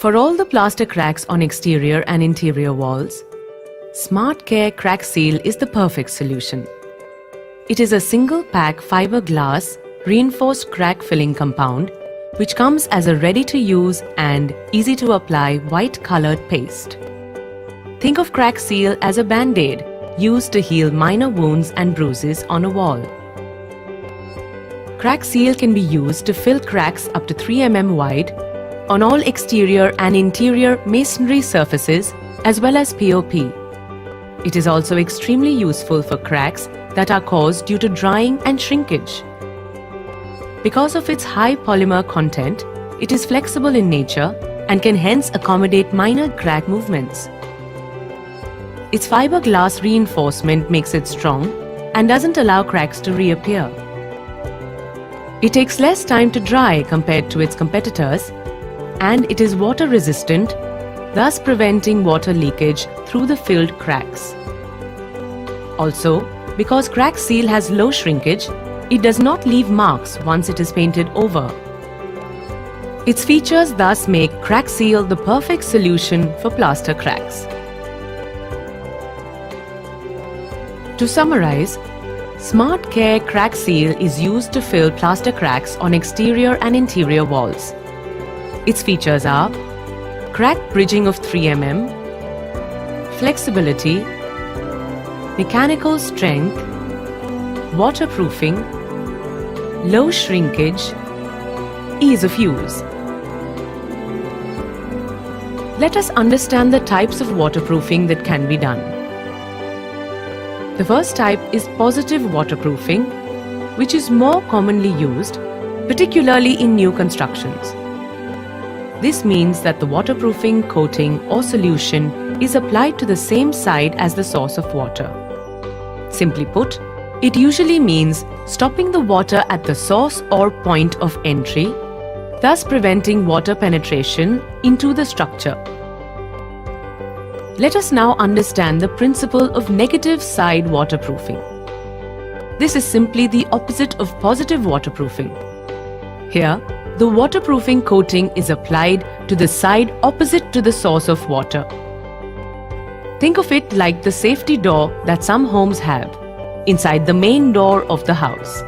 For all the plaster cracks on exterior and interior walls, SmartCare Crack Seal is the perfect solution. It is a single-pack fiberglass reinforced crack filling compound which comes as a ready-to-use and easy-to-apply white-colored paste. Think of Crack Seal as a band-aid used to heal minor wounds and bruises on a wall. Crack Seal can be used to fill cracks up to 3 mm wide on all exterior and interior masonry surfaces as well as POP. It is also extremely useful for cracks that are caused due to drying and shrinkage. Because of its high polymer content, it is flexible in nature and can hence accommodate minor crack movements. Its fiberglass reinforcement makes it strong and doesn't allow cracks to reappear. It takes less time to dry compared to its competitors, and it is water resistant, thus preventing water leakage through the filled cracks. Also, because Crack Seal has low shrinkage, it does not leave marks once it is painted over. Its features thus make Crack Seal the perfect solution for plaster cracks. To summarize, SmartCare Crack Seal is used to fill plaster cracks on exterior and interior walls. Its features are crack bridging of 3 mm, flexibility, mechanical strength, waterproofing, low shrinkage, ease of use. Let us understand the types of waterproofing that can be done. The first type is positive waterproofing, which is more commonly used, particularly in new constructions. This means that the waterproofing coating or solution is applied to the same side as the source of water. Simply put, it usually means stopping the water at the source or point of entry, thus preventing water penetration into the structure. Let us now understand the principle of negative side waterproofing. This is simply the opposite of positive waterproofing. Here, the waterproofing coating is applied to the side opposite to the source of water. Think of it like the safety door that some homes have inside the main door of the house.